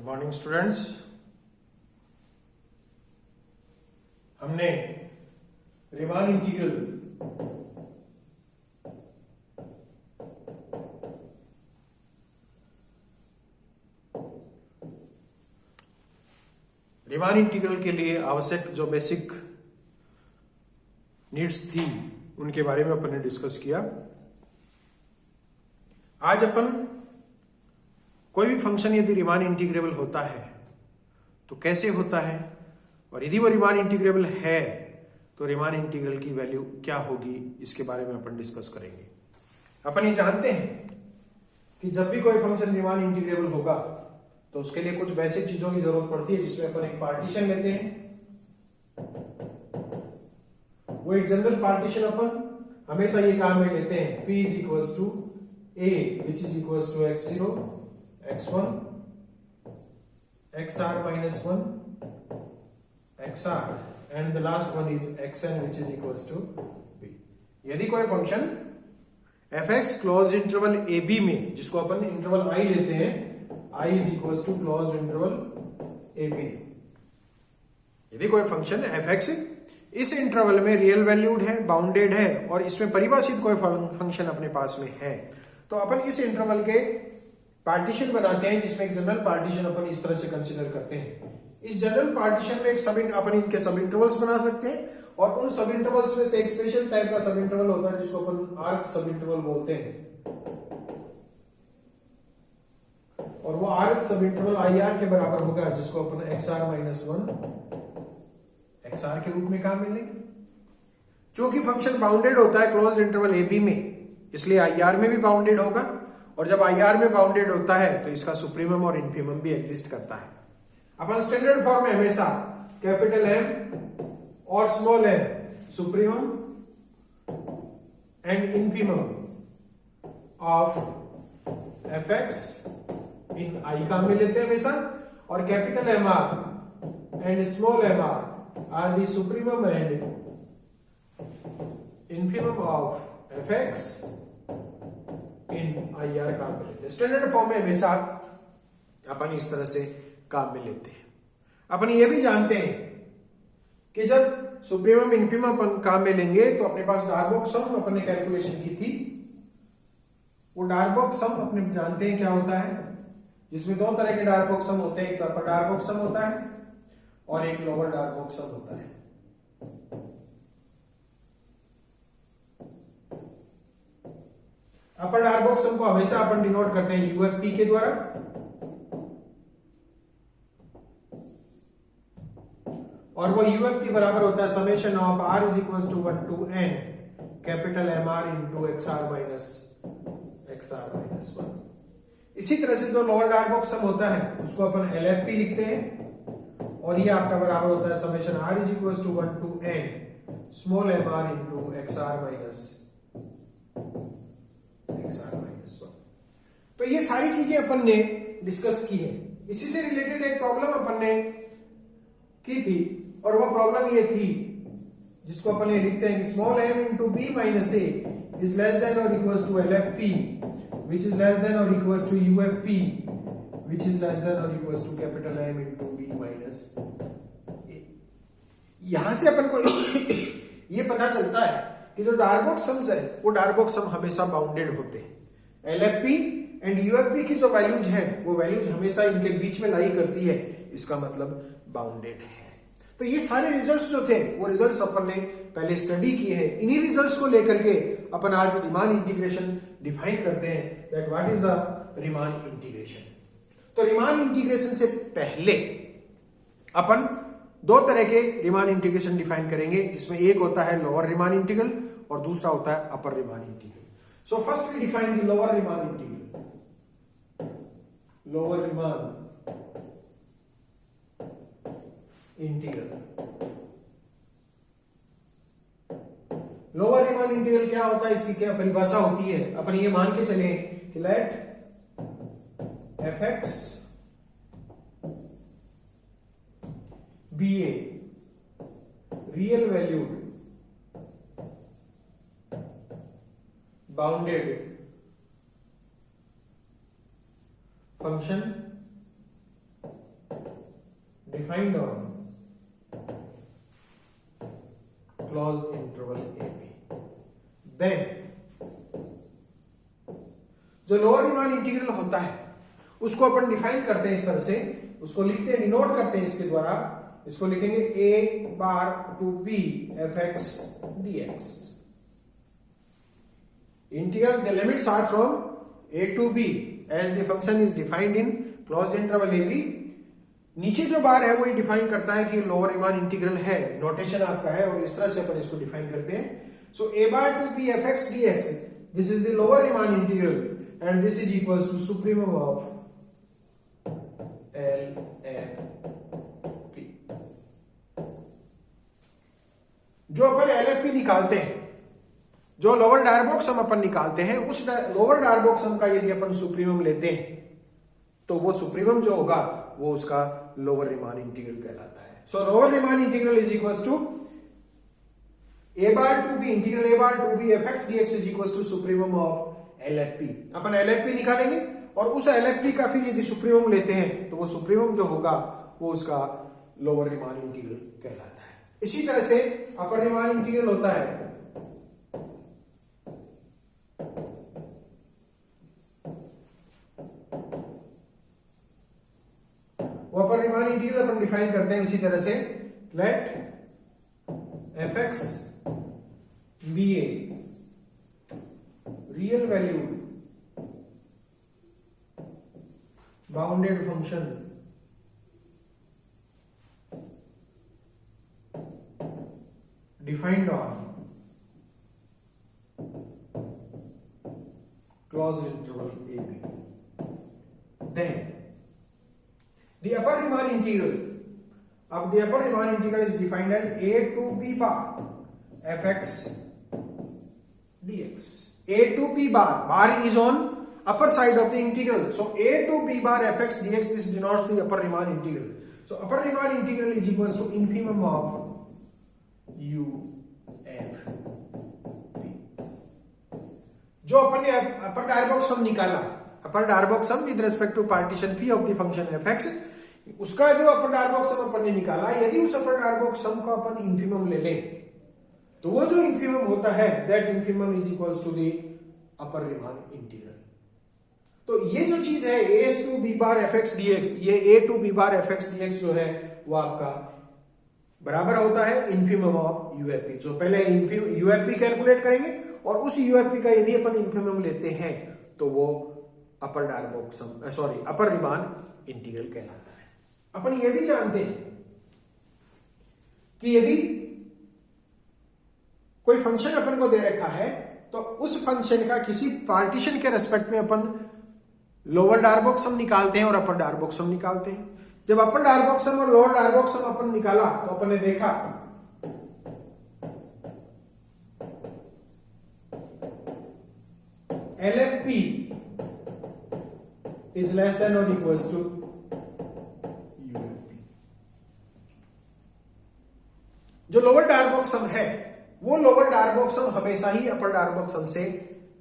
Good morning students. हमने Riemann integral के लिए आवश्यक जो बेसिक नीड्स थी उनके बारे में अपन ने डिस्कस किया। आज अपन कोई भी फंक्शन यदि रीमान इंटीग्रेबल होता है तो कैसे होता है, और यदि वो रीमान इंटीग्रेबल है तो रीमान इंटीग्रल की वैल्यू क्या होगी, इसके बारे में अपन डिस्कस करेंगे। अपन ये जानते हैं कि जब भी कोई फंक्शन रीमान इंटीग्रेबल होगा तो उसके लिए कुछ बेसिक चीजों की जरूरत पड़ती है, जिसमें अपन एक पार्टीशन लेते हैं। वो एक जनरल पार्टीशन अपन हमेशा ये काम में लेते हैं, P is equals to A which is equals to x0 x1 xr minus 1 xr and the last one is xn which is equals to b। यदि कोई function fx close interval ab में, जिसको अपन इंटरवल i लेते हैं, i is equals to close interval ab, यदि कोई function fx इस interval में रियल वैल्यूड है, बाउंडेड है और इसमें परिभाषित कोई फंक्शन अपने पास में है, तो अपन इस इंटरवल के पार्टीशन बनाते हैं, जिसमें एक जनरल पार्टीशन अपन इस तरह से कंसीडर करते हैं। इस जनरल पार्टीशन में एक अपन इनके सब इंटरवल्स बना सकते हैं, और उन सब इंटरवल्स में से एक स्पेशल टाइप का सब इंटरवल होता है जिसको अपन आर्थ सब इंटरवल बोलते हैं, और वो आर्थ सब इंटरवल IR के बराबर होगा, जिसको अपन XR माइनस 1 XR के रूप में काम मिलेंगे। चूंकि फंक्शन बाउंडेड होता है क्लोज इंटरवल AB में, इसलिए IR में भी बाउंडेड होगा, और जब IR में बाउंडेड होता है तो इसका सुप्रीमम और इन्फीमम भी एग्जिस्ट करता है। अपन स्टैंडर्ड फॉर्म में हमेशा कैपिटल M और small m supremum and infimum of fx in I काम में लेते हैं हमेशा, और capital MR and small mr are the supremum and infimum of fx in IR काम में लेते हैं। स्टैंडर्ड फॉर्म में हमेशा अपन इस तरह से काम में लेते हैं। अपन ये भी जानते हैं कि जब सुप्रीमम इन्फीमम अपन काम में लेंगे तो अपने पास डार्बोक सम अपन ने कैलकुलेशन की थी। वो डार्बोक सम अपने जानते हैं क्या होता है, जिसमें दो तरह के डार्बोक सम होते हैं, एक अपर डार्बोक सम होता है और एक लोअर डार्बोक सम होता है। अपर डार्बोक सम को हमेशा अपन डिनोट करते हैं UFP के द्वारा, और वो UFP बराबर होता है summation of R is equal to 1 to n capital MR into XR minus 1। इसी तरह से जो लोअर डार्बोक सम होता है उसको अपन LFP लिखते हैं, और ये आपका बराबर होता है summation R is equal to 1 to n small mr into XR minus 1। तो ये सारी चीजें अपन ने डिस्कस की है। इसी से रिलेटेड एक प्रॉब्लम अपन ने की थी, और वो प्रॉब्लम ये थी जिसको अपन ये लिखते हैं कि small m into b minus a is less than और equals to LFP which is less than और equals to UFP which is less than और equals to capital M into b minus a। यहां से अपन को ये पता चलता है कि जो डार्बोक सम्स है वो डार्बोक सम हमेशा बाउंडेड होते हैं। LFP एंड UFP की जो वैल्यूज है वो वैल्यूज हमेशा इनके बीच में लाई करती है, इसका मतलब बाउंडेड है। तो ये सारे रिजल्ट्स जो थे वो रिजल्ट्स अपन ने पहले स्टडी किए हैं। इन्हीं रिजल्ट्स को लेकर के अपन आज रीमान इंटीग्रेशन डिफाइन करते हैं, that what is the Riemann integration. तो रीमान इंटीग्रेशन से पहले अपन दो तरह के रीमान इंटीग्रेशन डिफाइन करेंगे, जिसमें एक होता है लोअर रीमान इंटीग्रल और दूसरा होता है upper Riemann integral. So first we define the lower Riemann integral. Lower Riemann integral, lower Riemann integral क्या होता है, इसकी क्या परिभाषा होती है। अपन ये मान के चले कि let fx be a real valued bounded function defined on closed interval a b. Then जो लोअर रीमान इंटीग्रल होता है उसको अपन डिफाइन करते हैं इस तरह से, उसको लिखते हैं, डिनोट करते हैं इसके द्वारा। इसको लिखेंगे a bar to b fx dx। Integral the limits are from a to b as the function is defined in closed interval a b। नीचे जो बार है वो ये डिफाइन करता है कि लोअर रीमान इंटीग्रल है, नोटेशन आपका है, और इस तरह से अपन इसको डिफाइन करते हैं। So a bar to b fx dx, this is the lower Riemann integral and this is equals to supremum of LFP। जो अपन LFP निकालते हैं, जो लोअर डायरबॉक्स सम अपन निकालते हैं, उस लोअर डायरबॉक्स सम का यदि अपन सुप्रीमम लेते हैं तो वो सुप्रीमम जो होगा वो उसका लोअर रीमान इंटीग्रल कहलाता है। So lower Riemann integral is equals to a bar to b integral a bar to b fx dx is equals to supremum of LFP। अपन LFP निकालेंगे और उस LFP का फिर यदि सुप्रीमम लेते हैं तो वो सुप्रीमम जो होगा वो उसका लोअर रीमान इंटीग्रल कहलाता है। इसी तरह से अपर रीमान इंटीग्रल होता है वो अपर रीमान इंटीग्रल अपन डिफाइन करते हैं इसी तरह से, late fx be a real valued bounded function defined on closed interval a b। then the upper Riemann integral of the upper Riemann integral is defined as a to b bar fx dx। a to b bar is on upper side of the integral, so a to b bar fx dx, this denotes the upper Riemann integral। so upper Riemann integral is equals to infimum of u f p। जो अपन ने अपर Darboux sum निकाला, upper Darboux sum with respect to partition p of the function fx, उसका जो अपर Darboux सम अपन ने निकाला, यदि उस अपर Darboux सम को अपन इंफिमम ले लें तो वो जो इंफिमम होता है that infimum is equals to the upper Riemann integral. तो ये जो चीज है a to b bar fx dx, ये a to b bar fx dx जो है वो आपका बराबर होता है इंफिमम ऑफ यूएफपी। जो पहले यूएफपी कैलकुलेट करेंगे और उस यूएफपी का यदि अपन इंफिमम लेते हैं तो वो अपर डायरबॉक्स सम सॉरी अपर रीमान इंटीग्रल कहलाता है। अपन ये भी जानते हैं कि यदि कोई फंक्शन अपन को दे रखा है तो उस फंक्शन का किसी पार्टीशन के रेस्पेक्ट में अपन लोअर डायरबॉक्स सम निकालते हैं और अपर डायरबॉक्स सम निकालते हैं। जब अपर डायरबॉक्स सम और लोअर डायरबॉक्स सम अपन निकाला तो अपन ने देखा LFP is less than or equals to UFP। जो लोअर डायरबॉक्स सम है वो लोअर डायरबॉक्स सम हमेशा ही अपर डायरबॉक्स सम से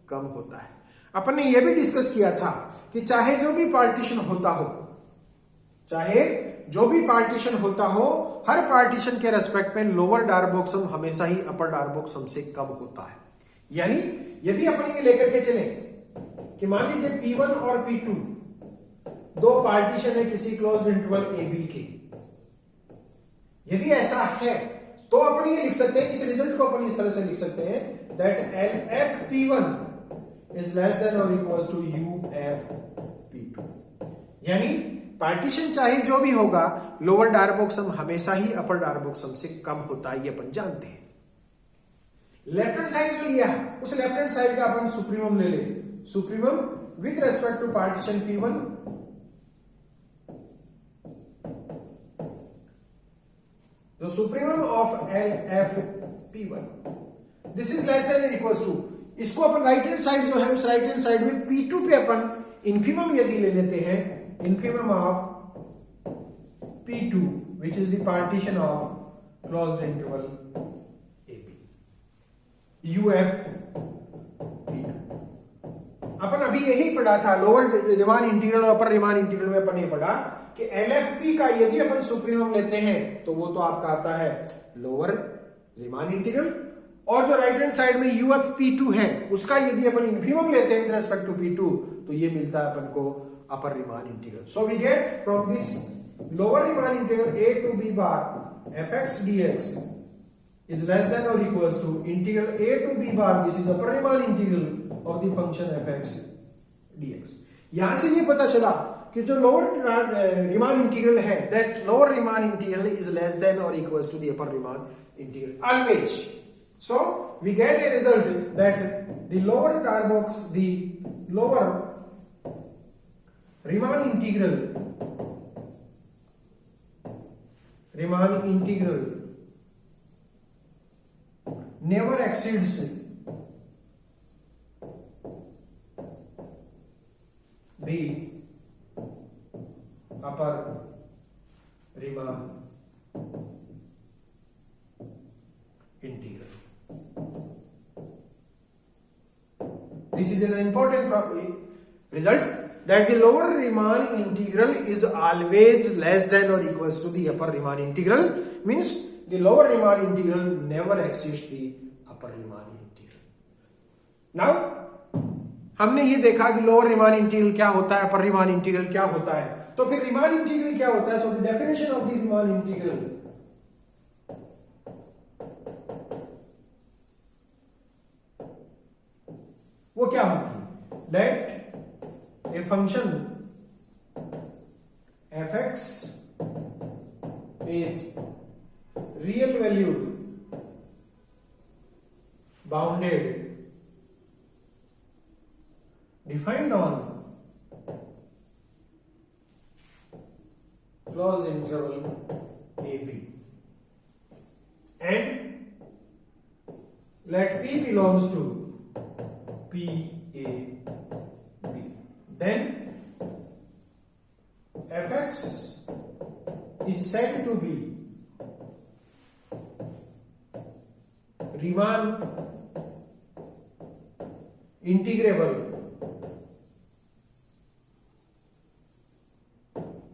कम होता है। अपन ने यह भी डिस्कस किया था कि चाहे जो भी पार्टीशन होता हो, चाहे जो भी पार्टीशन होता हो, हर पार्टीशन के रेस्पेक्ट में लोअर डायरबॉक्स सम हमेशा ही अपर डायरबॉक्स सम से कम होता है। यानी यदि अपन ये लेकर के चले कि मान लीजिए P1 और P2 दो पार्टीशन है किसी क्लोज्ड इंटरवल AB के, यदि ऐसा है तो अपन ये लिख सकते हैं, इस रिजल्ट को अपन इस तरह से लिख सकते हैं that LFP1 is less than और इक्वल्स टू UFP2। यानी पार्टीशन चाहे जो भी होगा लोअर डायरबॉक्स सम हमेशा ही अपर डायरबॉक्स सम से कम होता है, ये अपन जानते हैं। लेफ्ट हैंड साइड जो लिया है उस लेफ्ट हैंड साइड का अपन सुप्रीमम ले लें, supremum with respect to partition P1 the supremum of LFP1 this is less than or equals to, इसको अपन राइट हैंड साइड जो है उस राइट हैंड साइड में P2 पे अपन इंफिमम यदि ले लेते हैं, इंफिमम of P2 which is the partition of closed interval AB UFP2। अपन अभी यही पढ़ा था लोअर रीमान इंटीग्रल और अपर रीमान इंटीग्रल में अपन ये पढ़ा कि LFP का यदि अपन सुप्रीमम लेते हैं तो वो तो आपका आता है लोअर रीमान इंटीग्रल, और जो राइट हैंड साइड में UFP2 है उसका यदि अपन इन्फीमम लेते हैं विद रेस्पेक्ट टू P2 तो ये मिलता है अपन को upper Riemann integral. So we get from this lower Riemann integral a to b bar fx dx is less than or equals to integral a to b bar, this is upper Riemann integral of the function fx dx. यहां से ये पता चला कि जो lower Riemann integral है, that lower Riemann integral is less than or equals to the upper Riemann integral always. So we get a result that the lower Riemann integral never exceeds the upper Riemann integral. This is an important result, that the lower Riemann integral is always less than or equals to the upper Riemann integral, means the lower Riemann integral never exceeds the upper Riemann integral. Now हमने ये देखा कि lower Riemann integral क्या होता है, upper Riemann integral क्या होता है, तो फिर रीमान इंटीग्रल क्या होता है. So the definition of the Riemann integral वो क्या होती है, let a function fx is real valued bounded defined on closed interval ab, and let p belongs to p a b, then fx is said to be Riemann integrable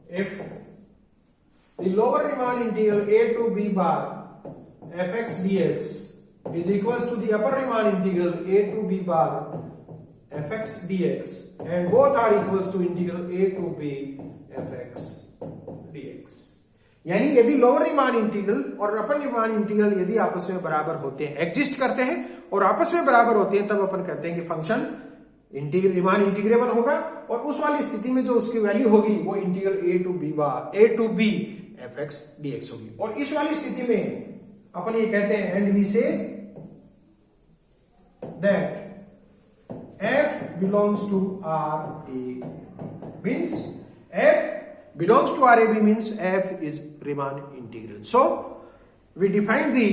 if the lower Riemann integral a to b bar fx dx is equals to the upper Riemann integral a to b bar fx dx, and both are equals to integral a to b fx dx. यानी यदि lower Riemann integral और अपर Riemann integral यदि आपस में बराबर होते हैं, exist करते हैं और आपस में बराबर होते हैं, तब अपन कहते हैं कि फंक्शन रीमान इंटीग्रेबल होगा, और उस वाली स्थिति में जो उसकी वैल्यू होगी वो integral a to b fx dx होगी. और इस वाली स्थिति में अपन ये कहते हैं, and we say that f belongs to RAB, means f belongs to RAB means f is Riemann integral. So we defined the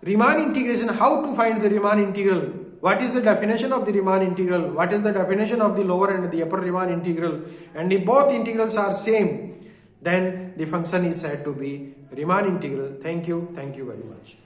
Riemann integration. How to find the Riemann integral? What is the definition of the Riemann integral? What is the definition of the lower and the upper Riemann integral? And if both integrals are same, then the function is said to be Riemann integral. Thank you very much.